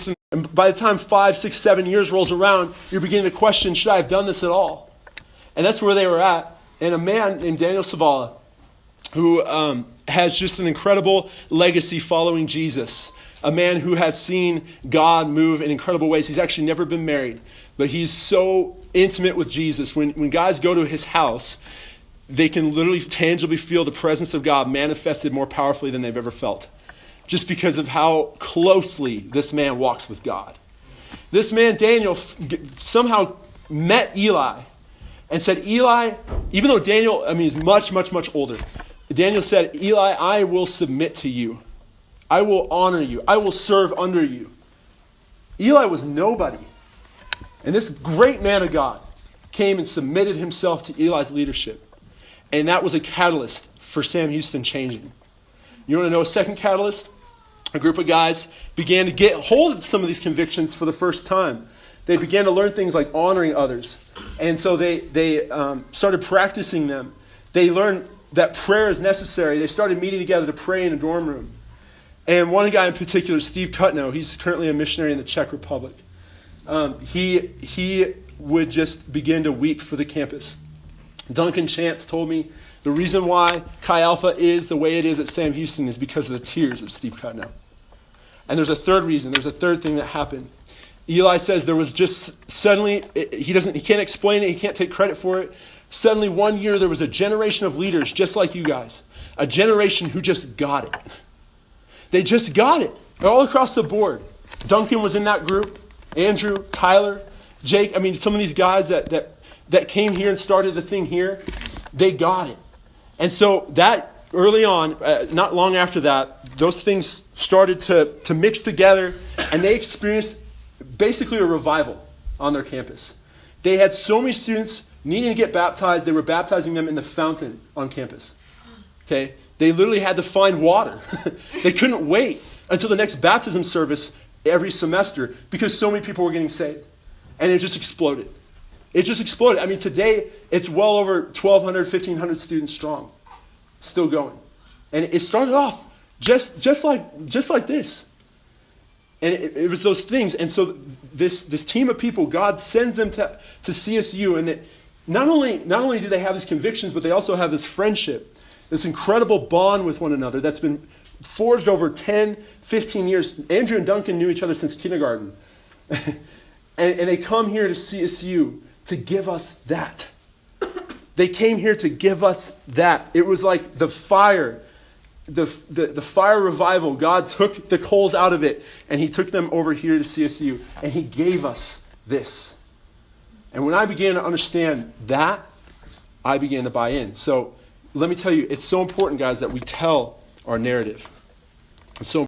Jesus. And by the time 5, 6, 7 years rolls around, you're beginning to question, should I have done this at all? And that's where they were at. And a man named Daniel Savala, who has just an incredible legacy following Jesus. A man who has seen God move in incredible ways. He's actually never been married, but he's so intimate with Jesus. When guys go to his house, they can literally tangibly feel the presence of God manifested more powerfully than they've ever felt, just because of how closely this man walks with God. This man, Daniel, somehow met Eli and said, Eli, even though Daniel, is much, much, much older, Daniel said, Eli, I will submit to you. I will honor you. I will serve under you. Eli was nobody. And this great man of God came and submitted himself to Eli's leadership. And that was a catalyst for Sam Houston changing. You want to know a second catalyst? A group of guys began to get hold of some of these convictions for the first time. They began to learn things like honoring others. And so they started practicing them. They learned that prayer is necessary. They started meeting together to pray in a dorm room. And one guy in particular, Steve Kutno, he's currently a missionary in the Czech Republic. He would just begin to weep for the campus. Duncan Chance told me the reason why Chi Alpha is the way it is at Sam Houston is because of the tears of Steve Kutno. And there's a third reason. There's a third thing that happened. Eli says there was just suddenly, he can't explain it, he can't take credit for it. Suddenly one year there was a generation of leaders just like you guys. A generation who just got it. They just got it. All across the board. Duncan was in that group. Andrew, Tyler, Jake. Some of these guys that came here and started the thing here, they got it. And so that early on, not long after that, those things started to mix together, and they experienced basically a revival on their campus. They had so many students needing to get baptized, they were baptizing them in the fountain on campus. Okay? They literally had to find water. They couldn't wait until the next baptism service every semester because so many people were getting saved. And it just exploded. It just exploded. Today it's well over 1,200, 1,500 students strong. Still going. And it started off just like this. And it was those things. And so this team of people, God sends them to CSU. And that not only do they have these convictions, but they also have this friendship. This incredible bond with one another that's been forged over 10, 15 years. Andrew and Duncan knew each other since kindergarten. and they come here to CSU to give us that. They came here to give us that. It was like the fire, the fire revival. God took the coals out of it and he took them over here to CSU and he gave us this. And when I began to understand that, I began to buy in. So let me tell you, it's so important, guys, that we tell our narrative. It's so